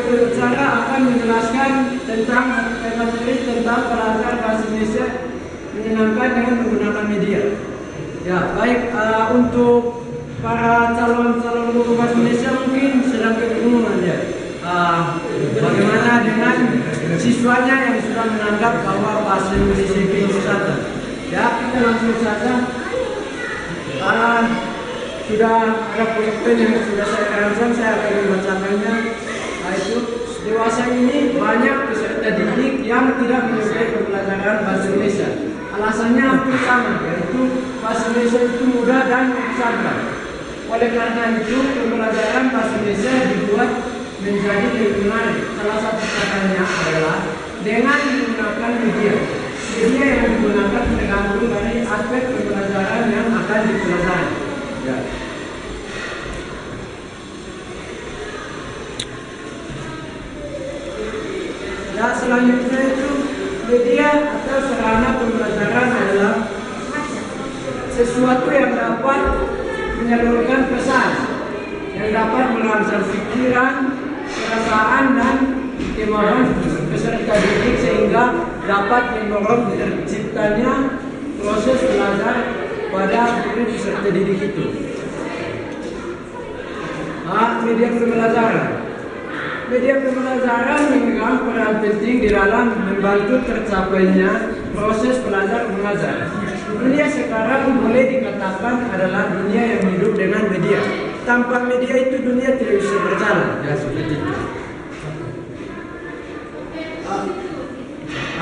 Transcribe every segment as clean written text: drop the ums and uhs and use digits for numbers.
berbicara akan menjelaskan tentang materi tentang pelajar bahasa Indonesia menyenangkan dengan menggunakan media. Ya, baik, untuk para calon guru bahasa Indonesia mungkin sedang kebingungan ya. Bagaimana dengan siswanya yang sudah menganggap bahwa bahasa Indonesia itu susah? Ya, kita langsung saja. Sudah ada poin yang sudah saya rancang, saya akan membacakannya. Itu dewasa ini banyak peserta didik yang tidak menyukai pembelajaran bahasa Indonesia. Alasannya hampir sama, yaitu bahasa Indonesia itu mudah dan membosankan. Oleh karena itu, pembelajaran bahasa Indonesia dibuat menjadi lebih menarik. Salah satu caranya adalah dengan menggunakan media. Media yang digunakan tergantung dari aspek pembelajaran yang akan dipelajari. Ya. Ya, selanjutnya itu media atau sarana pembelajaran adalah sesuatu yang dapat menyalurkan pesan, yang dapat merangsang pikiran, perasaan dan kemauan peserta didik sehingga dapat mendorong terciptanya proses belajar pada diri peserta didik itu. Media pembelajaran. Media pembelajaran memegang peran penting di dalam membantu tercapainya proses belajar mengajar. Dunia sekarang boleh dikatakan adalah dunia yang hidup dengan media. Tanpa media itu dunia tidak bisa berjalan. Ya, seperti itu.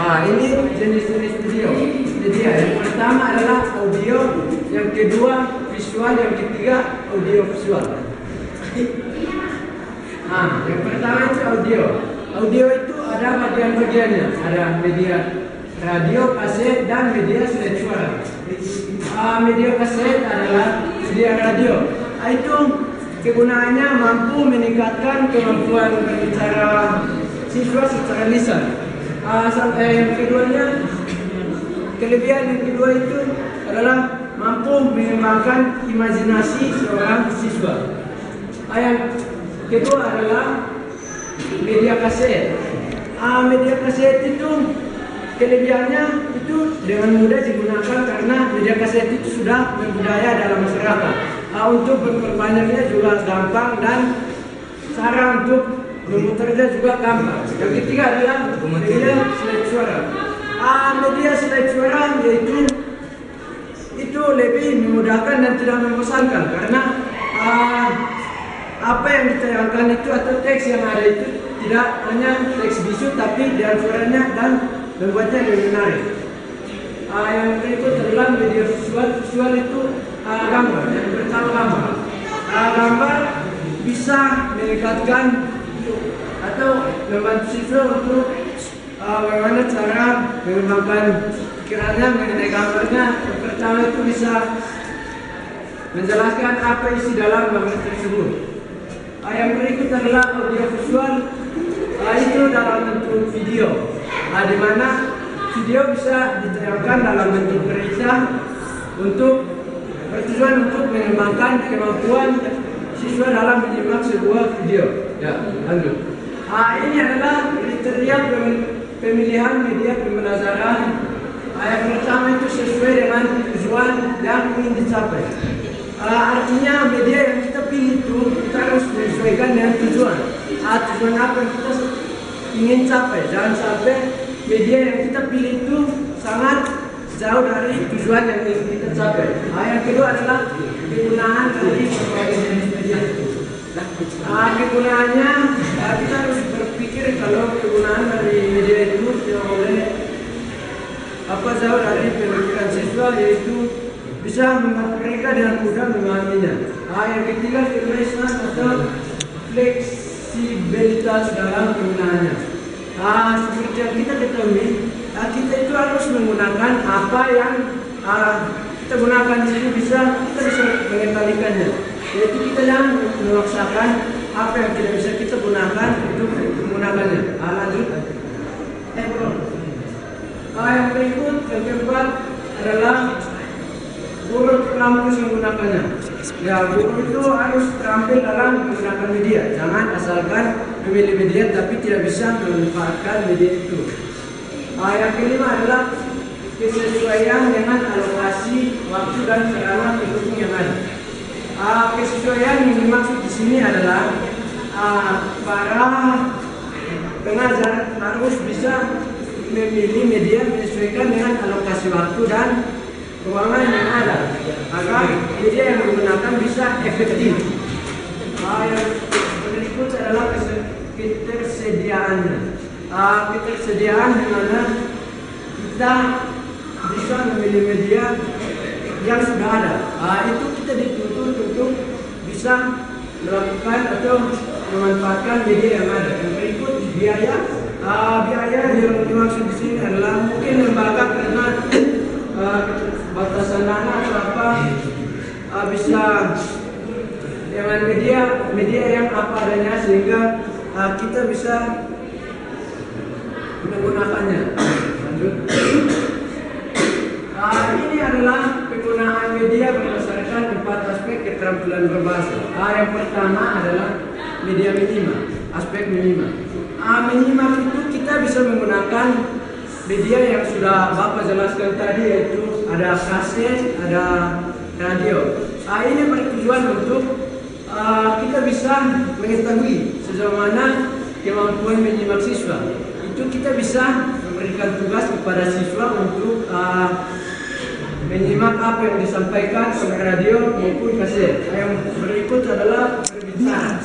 Ini jenis-jenis media. Yang pertama adalah audio, yang kedua visual, yang ketiga audio visual. Yang pertama itu audio. Audio itu ada bagian-bagiannya. Ada media radio, kaset, dan media surat suara. Media kaset adalah media radio. Itu kegunaannya mampu meningkatkan kemampuan berbicara siswa secara lisan. Yang keduanya, kelebihan yang kedua itu adalah mampu mengembangkan imajinasi seorang siswa. Yang kedua adalah media kaset. Media kaset itu kelebihannya itu dengan mudah digunakan karena media kaset itu sudah berbudaya dalam masyarakat. Untuk memperbanyaknya juga gampang dan cara untuk memutarnya juga gampang. Yang ketiga adalah media slide suara. Media slide suara yaitu itu lebih memudahkan dan tidak membosankan karena apa yang ditayangkan itu atau teks yang ada itu tidak hanya teks bisu tapi dengan suaranya dan membuatnya lebih menarik. Yang berikut adalah media visual. Visual itu gambar. Yang pertama gambar. Gambar bisa meningkatkan atau membantu siswa untuk bagaimana cara mengembangkan pikirannya mengenai gambarnya. Yang pertama itu bisa menjelaskan apa isi dalam gambar tersebut. Yang berikut adalah audio visual. Itu dalam bentuk video, di mana video bisa ditayangkan dalam bentuk berita untuk bertujuan untuk mengembangkan kemampuan siswa dalam menyimak sebuah video. Ya, lanjut. Ini adalah kriteria pemilihan media pembelajaran. Yang pertama itu sesuai dengan tujuan yang ingin dicapai. Artinya media yang kita pilih itu kita harus menyesuaikan dengan tujuan. Tujuan apa yang kita ingin capai. Jangan sampai media yang kita pilih itu sangat jauh dari tujuan yang ingin kita capai. Yang kedua adalah kegunaan dari berbagai jenis media itu. Kegunaannya kita harus berpikir kalau kegunaan dari media itu tidak boleh jauh dari pemikiran siswa, yaitu bisa membantu mereka dengan mudah memahaminya. Yang ketiga kebiasaan atau fleksibilitas dalam penggunaannya. Seperti yang kita ketahui, kita itu harus menggunakan apa yang kita gunakan di sini kita bisa mengendalikannya. Yaitu kita jangan memaksakan apa yang tidak bisa kita gunakan untuk menggunakannya. Lanjut. Yang berikut, yang keempat adalah urut kampus menggunakannya. Ya, guru itu harus terampil dalam menggunakan media. Jangan asalkan memilih media tapi tidak bisa memanfaatkan media itu. Yang kelima adalah kesesuaian dengan alokasi waktu dan sarana pendukung yang ada. Kesesuaian yang dimaksud di sini adalah para pengajar harus bisa memilih media menyesuaikan dengan alokasi waktu dan ruangan yang ada agar media yang digunakan bisa efektif. Yang berikut adalah ketersediaannya. Ketersediaan di mana kita bisa memilih media yang sudah ada. Itu kita dituntut untuk bisa melakukan atau memanfaatkan media yang ada. Yang berikut biaya. Biaya yang dimaksud di sini adalah mungkin lembaga karena batasan dana atau apa bisa dengan media yang apa adanya sehingga kita bisa menggunakannya. Lanjut. Ini adalah penggunaan media berdasarkan 4 aspek keterampilan berbahasa. Yang pertama adalah media minima, aspek minima. Minima itu kita bisa menggunakan media yang sudah Bapak jelaskan tadi, yaitu ada kaset, ada radio. Ini bertujuan untuk kita bisa mengetahui sejauh mana kemampuan menyimak siswa. Itu kita bisa memberikan tugas kepada siswa untuk menyimak apa yang disampaikan oleh radio maupun kaset. Yang berikut adalah berbicara.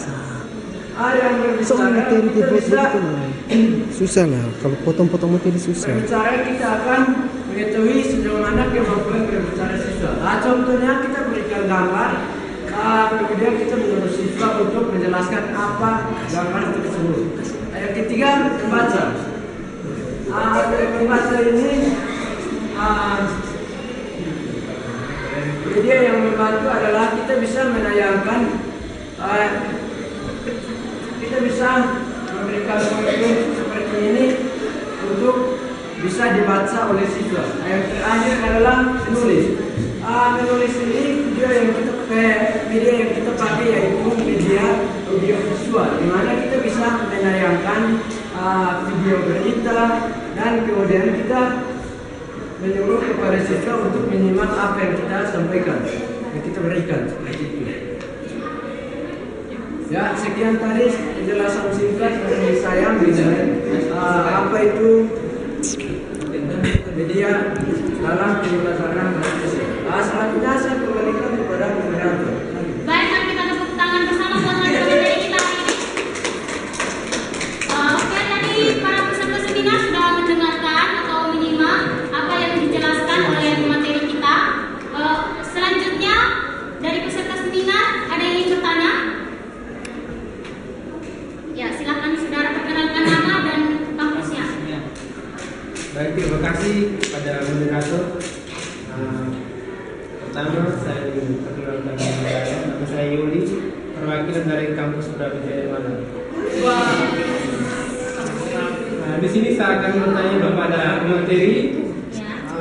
Yang berbicara kita bisa susah lah kalau potong-potong materi susah. Berbicara kita akan mengetahui sejauh mana kemampuan berbicara siswa. Contohnya kita berikan gambar, kemudian kita menyuruh siswa untuk menjelaskan apa gambar tersebut. Yang ketiga membaca. Membaca ini media yang membantu adalah kita bisa menayangkan, kita bisa memberikan konten seperti ini untuk bisa dibaca oleh siswa. Yang terakhir adalah menulis. Menulis ini media yang kita pakai yaitu media audio visual, di mana kita bisa menayangkan video berita dan kemudian kita menyuruh kepada siswa untuk menyimak apa yang kita sampaikan, yang kita berikan seperti itu. Ya, sekian tadi penjelasan singkat dari saya mengenai apa itu media dalam pembelajaran bahasa Indonesia. Selanjutnya saya kembalikan kepada moderator. Baik, mari kita tepuk tangan bersama buat materi kita hari ini. Oke, tadi para peserta seminar sudah mendengarkan atau menyimak apa yang dijelaskan oleh materi kita. Selanjutnya dari peserta seminar ada yang ingin bertanya? Ya, silakan saudara perkenalkan nama dan kampusnya. Baik, terima kasih kepada moderator. Pertama saya ingin perkenalkan nama saya Yuli, perwakilan dari kampus Brawijaya Malang. Di sini saya akan bertanya kepada materi,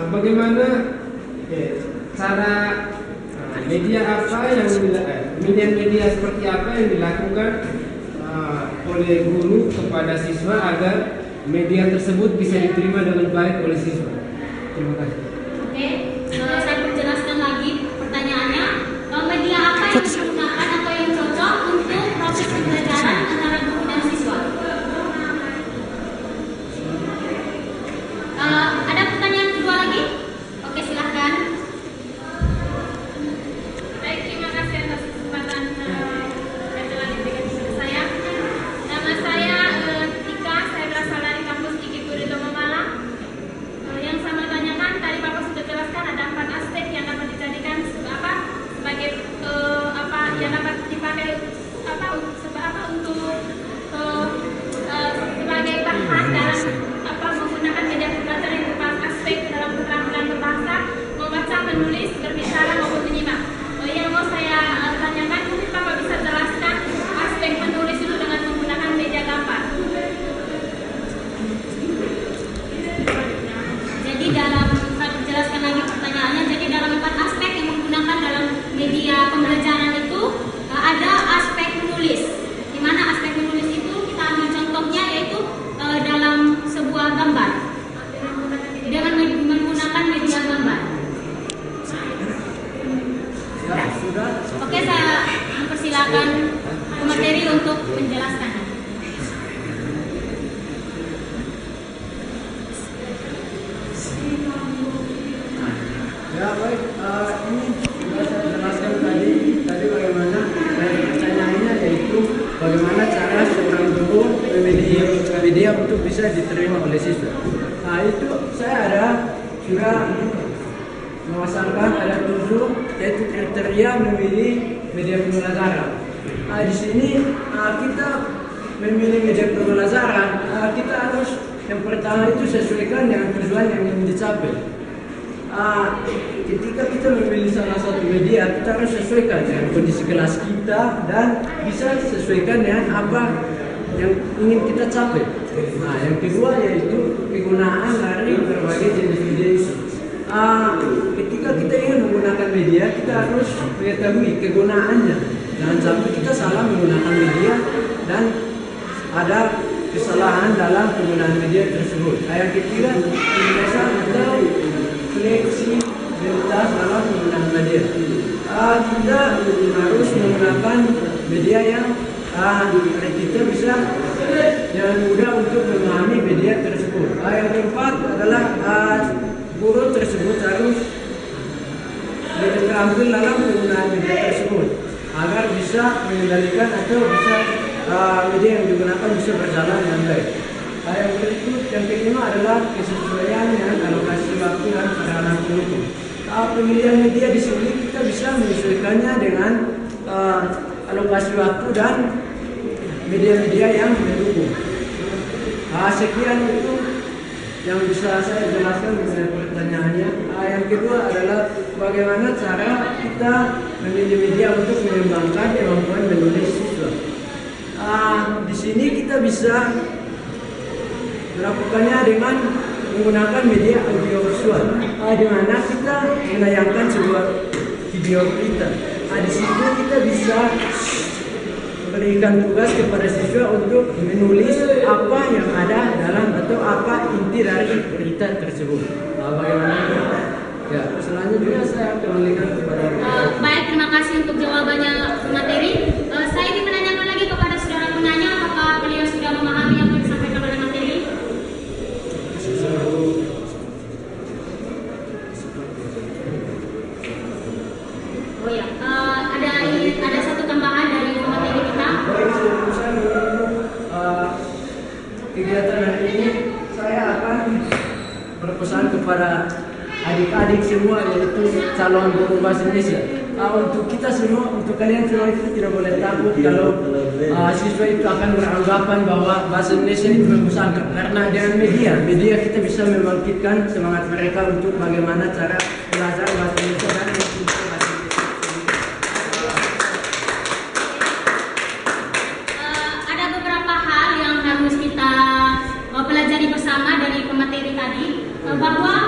bagaimana cara media apa yang media seperti apa yang dilakukan oleh guru kepada siswa agar media tersebut bisa diterima dengan baik oleh siswa. Terima kasih. Oke, saya perjelaskan lagi pertanyaannya. Media apa yang digunakan atau yang cocok untuk proses pembelajaran antara guru dan siswa? Ada pertanyaan kedua lagi? Oke, silahkan. Baik, terima kasih atas kesempatan yang telah diberikan kepada saya. Nama saya Tika, saya berasal dari kampus Iki Puri Tomo Malang. Yang saya mau tanyakan tadi Pak seorang guru memilih media untuk bisa diterima oleh siswa. Nah itu saya sudah mewasangkan ada 7 yaitu kriteria memilih media pembelajaran. Nah di sini kita memilih media pembelajaran, kita harus yang pertama itu sesuaikan dengan tujuan yang ingin dicapai. Ketika kita memilih salah satu media, kita harus sesuaikan dengan kondisi kelas kita dan bisa sesuaikan dengan apa yang ingin kita capai. Nah, yang kedua yaitu kegunaan dari berbagai jenis media itu. Ketika kita ingin menggunakan media, kita harus mengetahui kegunaannya. Jangan sampai kita salah menggunakan media dan ada kesalahan dalam penggunaan media tersebut. Yang ketiga, penyelesaian atau fleksibilitas dalam penggunaan media. Kita harus menggunakan media yang kita bisa dengan mudah untuk memahami media tersebut. Yang keempat adalah guru tersebut harus terampil dalam penggunaan media tersebut agar bisa mengendalikan atau bisa media yang digunakan bisa berjalan dengan baik. Yang berikut, yang kelima adalah kesesuaian dengan alokasi waktu dan sarana pendukung. Pemilihan media di sini kita bisa menyesuaikannya dengan alokasi waktu dan media-media yang mendukung. Sekian itu yang bisa saya jelaskan mengenai pertanyaannya. Yang kedua adalah bagaimana cara kita memilih media untuk mengembangkan kemampuan menulis siswa. Di sini kita bisa melakukannya dengan menggunakan media audiovisual, di mana kita menayangkan sebuah video berita. Di situ kita bisa berikan tugas kepada siswa untuk menulis apa yang ada dalam atau apa inti dari berita tersebut. Bagaimana? Ya, selanjutnya saya kembalikan kepada. Baik, terima kasih untuk jawabannya materi. Saya ingin menanyakan lagi kepada saudara penanya, apakah beliau sudah memahami apa yang disampaikan oleh materi? Oh ya, ada satu tambahan dari materi kita. Baik, sebelum saya menutup kegiatan hari ini, saya akan berpesan kepada adik-adik semua, yaitu calon guru bahasa Indonesia. Untuk kita semua, untuk kalian semua itu tidak boleh takut kalau siswa itu akan beranggapan bahwa bahasa Indonesia itu membosankan. Karena dengan media kita bisa membangkitkan semangat mereka untuk bagaimana cara belajar bahasa Indonesia dan mencintai bahasa Indonesia. Ada beberapa hal yang harus kita pelajari bersama dari pemateri tadi, bahwa